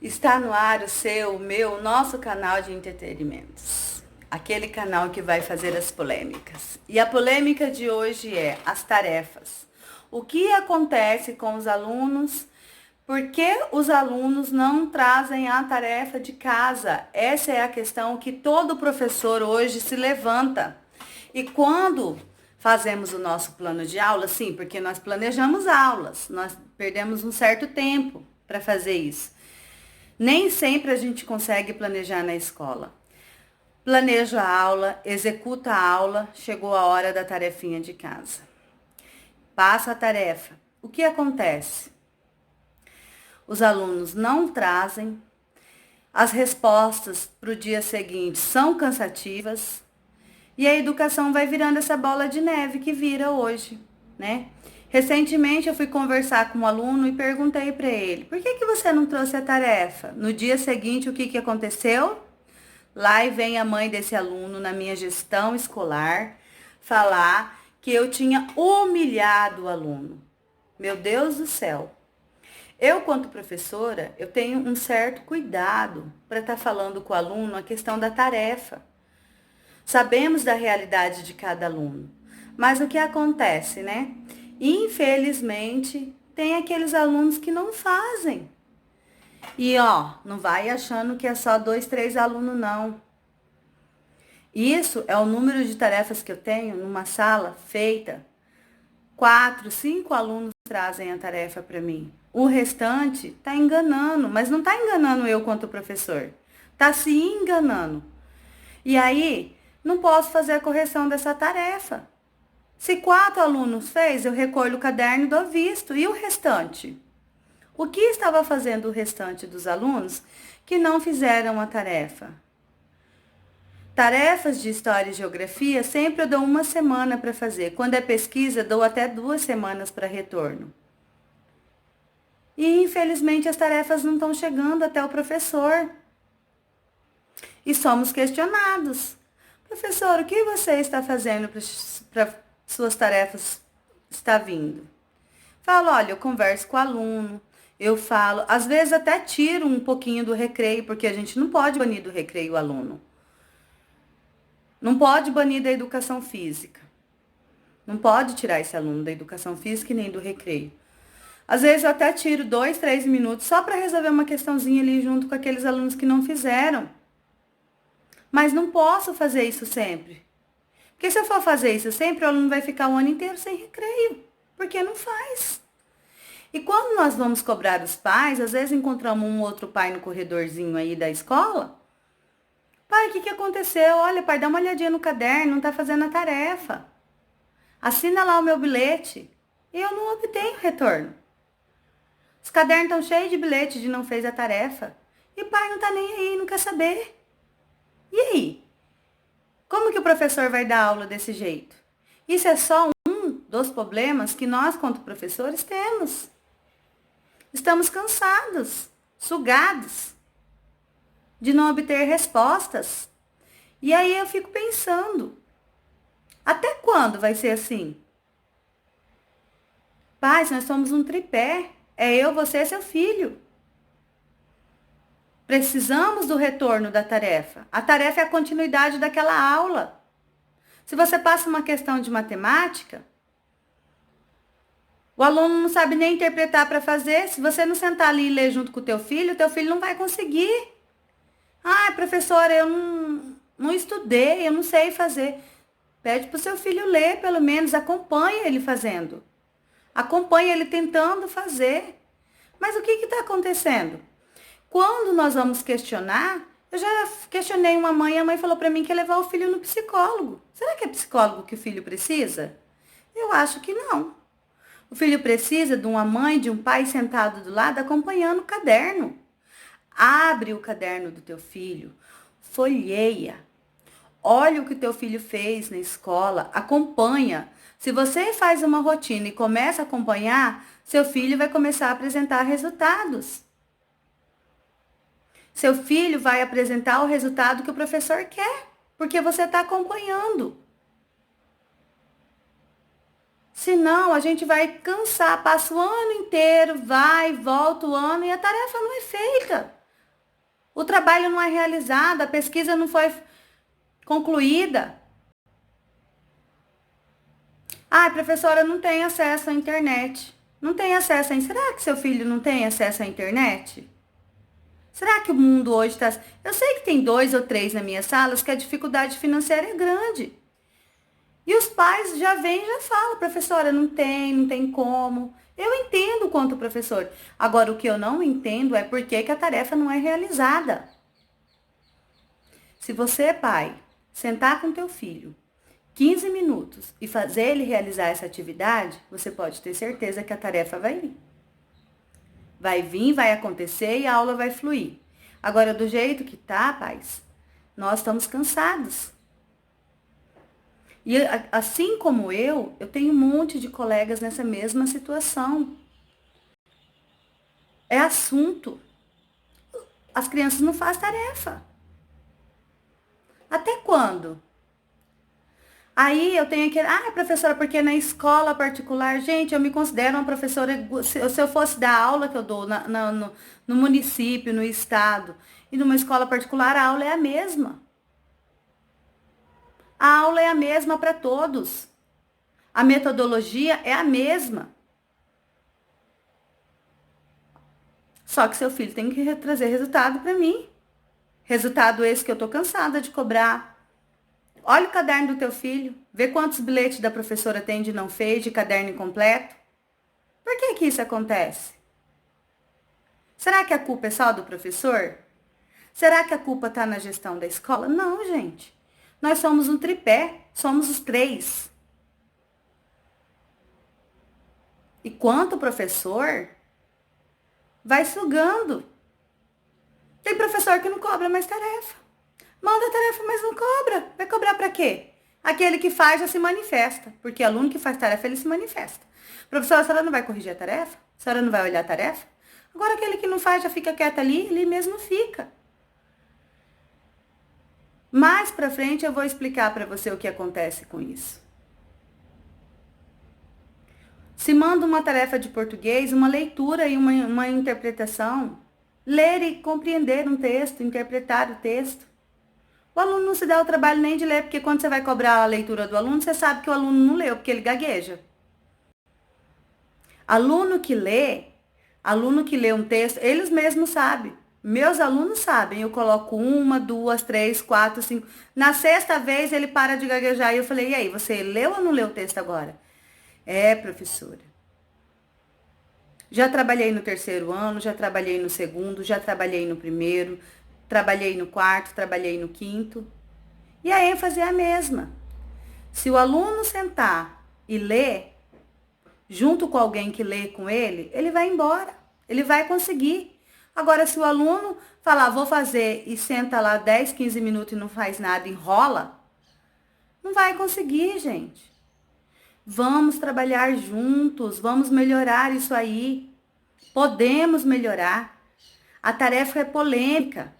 Está no ar o meu, nosso canal de entretenimentos. Aquele canal que vai fazer as polêmicas. E a polêmica de hoje é as tarefas. O que acontece com os alunos? Por que os alunos não trazem a tarefa de casa? Essa é a questão que todo professor hoje se levanta. E quando fazemos o nosso plano de aula, sim, porque nós planejamos aulas, nós perdemos um certo tempo para fazer isso. Nem sempre a gente consegue planejar na escola. Planeja a aula, executa a aula, chegou a hora da tarefinha de casa. Passa a tarefa. O que acontece? Os alunos não trazem, as respostas para o dia seguinte são cansativas e a educação vai virando essa bola de neve que vira hoje, né? Recentemente eu fui conversar com um aluno e perguntei para ele, por que você não trouxe a tarefa? No dia seguinte, o que aconteceu? Lá e vem a mãe desse aluno na minha gestão escolar falar que eu tinha humilhado o aluno. Meu Deus do céu. Eu, quanto professora, eu tenho um certo cuidado para estar falando com o aluno a questão da tarefa. Sabemos da realidade de cada aluno. Mas o que acontece, né? Infelizmente, tem aqueles alunos que não fazem. E não vai achando que é só 2, 3 alunos, não. Isso é o número de tarefas que eu tenho numa sala feita. 4, 5 alunos trazem a tarefa para mim. O restante está enganando, mas não está enganando eu quanto professor. Está se enganando. E aí, não posso fazer a correção dessa tarefa. Se 4 alunos fez, eu recolho o caderno e dou visto. E o restante? O que estava fazendo o restante dos alunos que não fizeram a tarefa? Tarefas de história e geografia sempre eu dou 1 semana para fazer. Quando é pesquisa, dou até 2 semanas para retorno. E infelizmente as tarefas não estão chegando até o professor. E somos questionados. Professor, o que você está fazendo para suas tarefas estar vindo? Falo, olha, eu converso com o aluno, eu falo, às vezes até tiro um pouquinho do recreio, porque a gente não pode banir do recreio o aluno. Não pode banir da educação física. Não pode tirar esse aluno da educação física e nem do recreio. Às vezes eu até tiro 2, 3 minutos só para resolver uma questãozinha ali junto com aqueles alunos que não fizeram. Mas não posso fazer isso sempre. Porque se eu for fazer isso sempre, o aluno vai ficar o ano inteiro sem recreio. Porque não faz. E quando nós vamos cobrar os pais, às vezes encontramos um outro pai no corredorzinho aí da escola. Pai, o que aconteceu? Olha, pai, dá uma olhadinha no caderno, não está fazendo a tarefa. Assina lá o meu bilhete. E eu não obtenho retorno. Os cadernos estão cheios de bilhete de não fez a tarefa. E o pai não está nem aí, não quer saber. E aí? Como que o professor vai dar aula desse jeito? Isso é só um dos problemas que nós, quanto professores, temos. Estamos cansados, sugados de não obter respostas. E aí eu fico pensando, até quando vai ser assim? Pais, nós somos um tripé. É eu, você e seu filho. Precisamos do retorno da tarefa. A tarefa é a continuidade daquela aula. Se você passa uma questão de matemática, o aluno não sabe nem interpretar para fazer. Se você não sentar ali e ler junto com o teu filho não vai conseguir. Ah, professora, eu não estudei, eu não sei fazer. Pede para o seu filho ler, pelo menos, acompanha ele fazendo. Acompanha ele tentando fazer. Mas o que está acontecendo? Quando nós vamos questionar, eu já questionei uma mãe, a mãe falou para mim que ia levar o filho no psicólogo. Será que é psicólogo que o filho precisa? Eu acho que não. O filho precisa de uma mãe, de um pai sentado do lado, acompanhando o caderno. Abre o caderno do teu filho, folheia. Olha o que o teu filho fez na escola, acompanha. Se você faz uma rotina e começa a acompanhar, seu filho vai começar a apresentar resultados. Seu filho vai apresentar o resultado que o professor quer, porque você está acompanhando. Senão, a gente vai cansar, passa o ano inteiro, vai, volta o ano e a tarefa não é feita. O trabalho não é realizado, a pesquisa não foi concluída. Ah, professora, não tem acesso à internet. Não tem acesso a... Será que seu filho não tem acesso à internet? Será que o mundo hoje está... Eu sei que tem 2 ou 3 na minha salas que a dificuldade financeira é grande. E os pais já vêm e já falam, professora, não tem como. Eu entendo quanto professor. Agora, o que eu não entendo é por que a tarefa não é realizada. Se você, pai, sentar com teu filho 15 minutos e fazer ele realizar essa atividade, você pode ter certeza que a tarefa vai vir. Vai vir, vai acontecer e a aula vai fluir. Agora, do jeito que tá, pais, nós estamos cansados. E assim como eu tenho um monte de colegas nessa mesma situação. É assunto. As crianças não fazem tarefa. Até quando? Aí eu tenho aquele... Ah, professora, porque na escola particular... Gente, eu me considero uma professora... Se eu fosse dar aula que eu dou no município, no estado, e numa escola particular, a aula é a mesma. A aula é a mesma para todos. A metodologia é a mesma. Só que seu filho tem que trazer resultado para mim. Resultado esse que eu tô cansada de cobrar. Olha o caderno do teu filho. Vê quantos bilhetes da professora tem de não fez, de caderno incompleto. Por que que isso acontece? Será que a culpa é só do professor? Será que a culpa está na gestão da escola? Não, gente. Nós somos um tripé. Somos os 3. E quanto professor vai sugando. Tem professor que não cobra mais tarefa. Manda tarefa, mas não cobra. Vai cobrar para quê? Aquele que faz já se manifesta. Porque aluno que faz tarefa, ele se manifesta. Professora, a senhora não vai corrigir a tarefa? A senhora não vai olhar a tarefa? Agora aquele que não faz já fica quieto ali, ele mesmo fica. Mais pra frente eu vou explicar para você o que acontece com isso. Se manda uma tarefa de português, uma leitura e uma interpretação, ler e compreender um texto, interpretar o texto. O aluno não se dá o trabalho nem de ler, porque quando você vai cobrar a leitura do aluno, você sabe que o aluno não leu, porque ele gagueja. Aluno que lê um texto, eles mesmos sabem. Meus alunos sabem, eu coloco 1, 2, 3, 4, 5. Na 6ª vez ele para de gaguejar e eu falei, e aí, você leu ou não leu o texto agora? É, professora. Já trabalhei no 3º ano, já trabalhei no 2º, já trabalhei no 1º, trabalhei no 4º, trabalhei no 5º. E a ênfase é a mesma. Se o aluno sentar e ler, junto com alguém que lê com ele, ele vai embora. Ele vai conseguir. Agora, se o aluno falar, vou fazer, e senta lá 10, 15 minutos e não faz nada, enrola, não vai conseguir, gente. Vamos trabalhar juntos, vamos melhorar isso aí. Podemos melhorar. A tarefa é polêmica.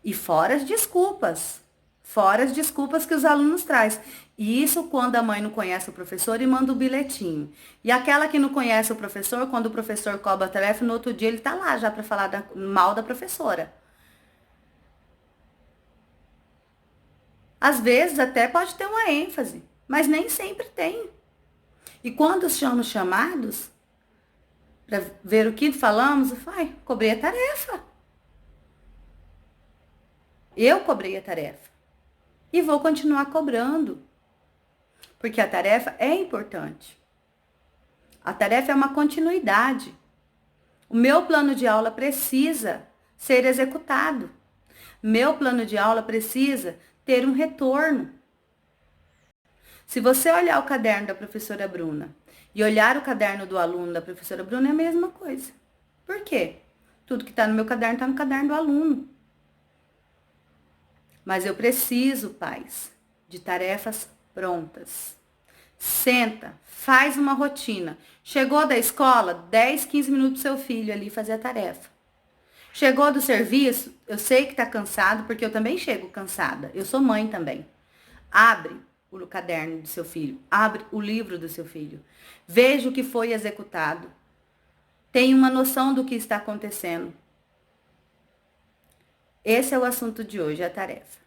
E fora as desculpas. Fora as desculpas que os alunos trazem. E isso quando a mãe não conhece o professor e manda o bilhetinho. E aquela que não conhece o professor, quando o professor cobra a tarefa, no outro dia ele tá lá já para falar mal da professora. Às vezes até pode ter uma ênfase, mas nem sempre tem. E quando somos chamados para ver o que falamos, eu falo, cobrei a tarefa. Eu cobrei a tarefa. E vou continuar cobrando. Porque a tarefa é importante. A tarefa é uma continuidade. O meu plano de aula precisa ser executado. Meu plano de aula precisa ter um retorno. Se você olhar o caderno da professora Bruna e olhar o caderno do aluno da professora Bruna, é a mesma coisa. Por quê? Tudo que está no meu caderno está no caderno do aluno. Mas eu preciso, pais, de tarefas prontas. Senta, faz uma rotina. Chegou da escola, 10, 15 minutos seu filho ali fazer a tarefa. Chegou do serviço, eu sei que tá cansado, porque eu também chego cansada. Eu sou mãe também. Abre o caderno do seu filho, abre o livro do seu filho. Veja o que foi executado. Tenha uma noção do que está acontecendo. Esse é o assunto de hoje, a tarefa.